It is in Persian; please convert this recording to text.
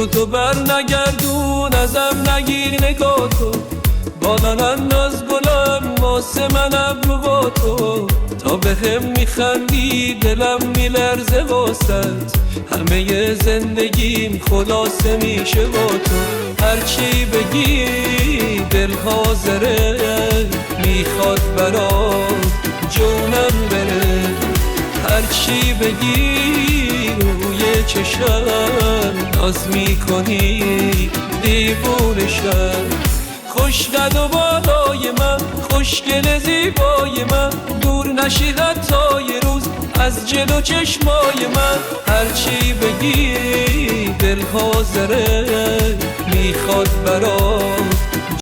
رو تو بر نگردون ازم نگیر نگاه تو بالان انداز گلم واسه من ابرو با تو تا به هم میخندی دلم میلرزه واسد همه زندگیم خلاصه میشه با تو هرچی بگی دل حاضره میخواد برات جونم بره هرچی بگی روی چشم ناز میکنی دیوونشم خوشقد و بالای من خوشگل زیبای من دور نشی حتی یه روز از جلو چشمای من هرچی بگی دل حاضره میخواد برات